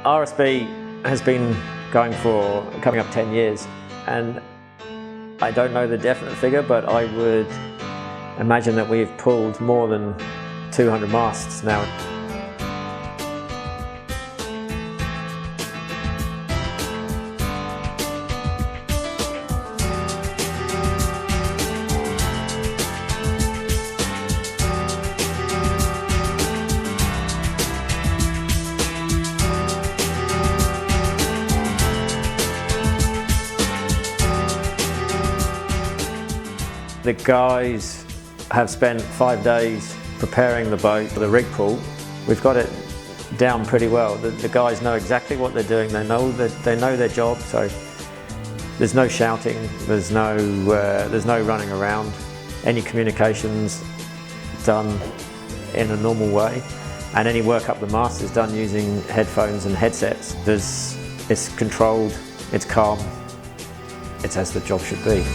RSB has been going for coming up 10 years, and I don't know the definite figure, but I would imagine that we've pulled more than 200 masts now. The guys have spent 5 days preparing the boat for the rig pull. We've got it down pretty well. The guys know exactly what they're doing. They know their job, so there's no shouting, there's no running around. Any communications done in a normal way, and any work up the mast is done using headphones and headsets. It's controlled, it's calm, it's as the job should be.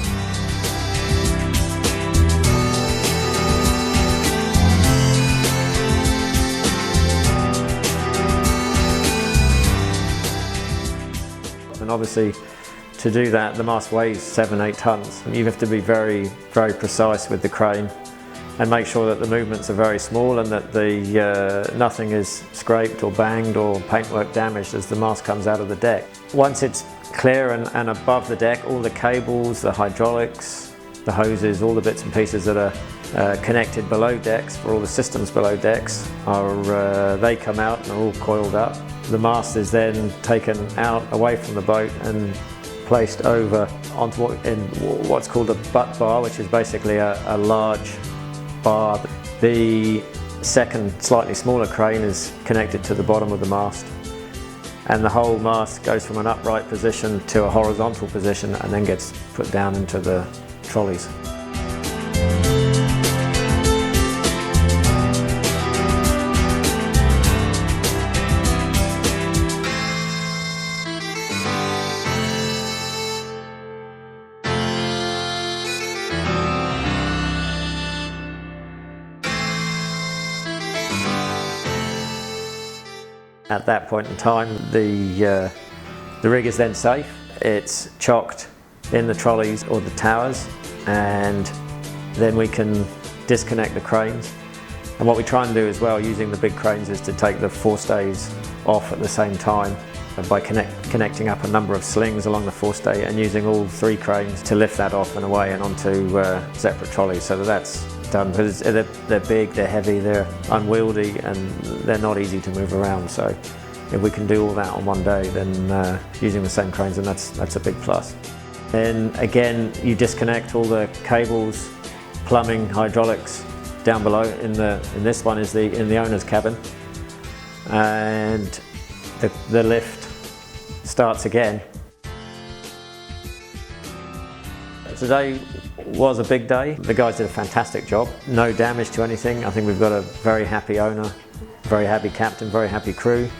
And obviously, to do that, the mast weighs 7-8 tons. You have to be very, very precise with the crane and make sure that the movements are very small and that nothing is scraped or banged or paintwork damaged as the mast comes out of the deck. Once it's clear and above the deck, all the cables, the hydraulics, the hoses, all the bits and pieces that are connected below decks for all the systems below decks they come out and are all coiled up. The mast is then taken out away from the boat and placed over onto what's called a butt bar, which is basically a large bar. The second, slightly smaller crane is connected to the bottom of the mast, and the whole mast goes from an upright position to a horizontal position and then gets put down into the trolleys. At that point in time, the rig is then safe. It's chocked in the trolleys or the towers, and then we can disconnect the cranes. And what we try and do as well, using the big cranes, is to take the forestays off at the same time by connecting up a number of slings along the forestay and using all 3 cranes to lift that off and away and onto separate trolleys, so that's done. Because they're big, they're heavy, they're unwieldy, and they're not easy to move around. So if we can do all that on one day, then using the same cranes, then that's a big plus. Then again, you disconnect all the cables, plumbing, hydraulics down below. In this one is in the owner's cabin, and the lift starts again. Today was a big day. The guys did a fantastic job. No damage to anything. I think we've got a very happy owner, very happy captain, very happy crew.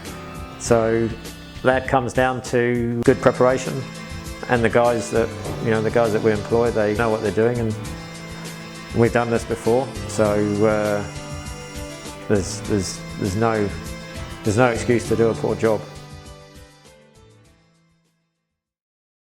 So that comes down to good preparation, and the guys that we employ, they know what they're doing, and we've done this before. So there's no excuse to do a poor job.